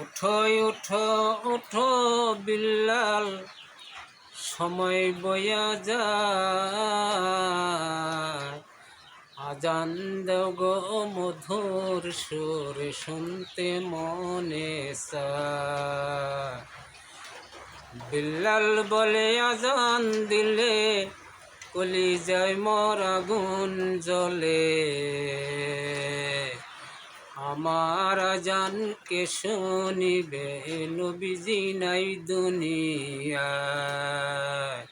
উঠো উঠো উঠো বিল্লাল, সময় বয়া যায়। আজান দাও গো মধুর সুর, শুনতে মনে চায়। বিল্লাল বলে আজান দিলে কলিজায় মোর আগুন জ্বলে। আমার আজানকে শুনিবে নবীজি নাই দুনিয়ায়।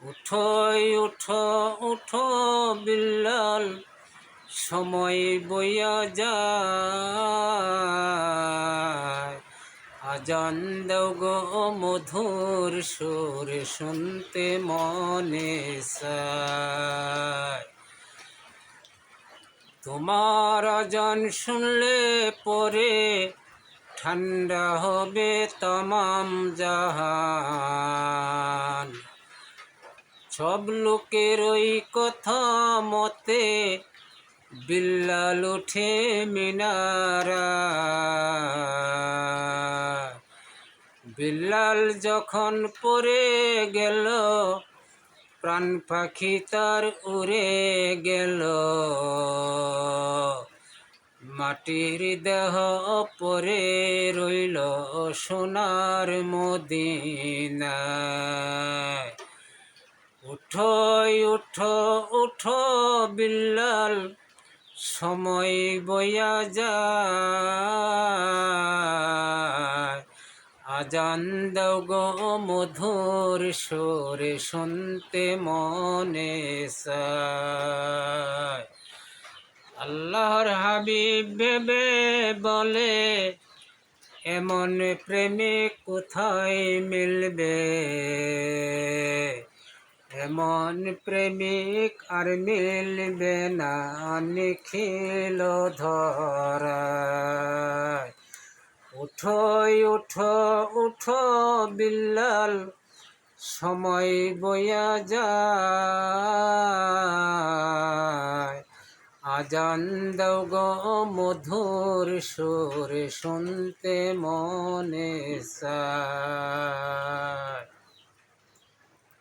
উঠো উঠো উঠো বিল্লাল, সময় বইয়া যায়। আজান দাও গো মধুর সুর, শুনতে মনে চায়। তোমার আজান শুনলে পরে ঠান্ডা হবে তমাম জাহান। সব লোকের ওই কথা মতে বিল্লাল উঠে মিনারায়। বিল্লাল যখন পড়ে গেল, প্রাণ পাখি তার উড়ে গেল। মাটির দেহ পরে রইল সোনার মদিনায়। উঠো উঠো উঠো বিল্লাল, সময় বয়া যায়। আজান দাও গো মধুর সুরে, শুনতে মনে চায়। আল্লাহর হাবিব ভেবে বলে, এমন প্রেমিক কোথায় মিলবে। এমন প্রেমিক আর মিলবে না নিখিল ধরায়। উঠো উঠো উঠো বিল্লাল, সময় বয়া যায়। আজান দাও গো মধুর সুর, শুনতে মনে চায়।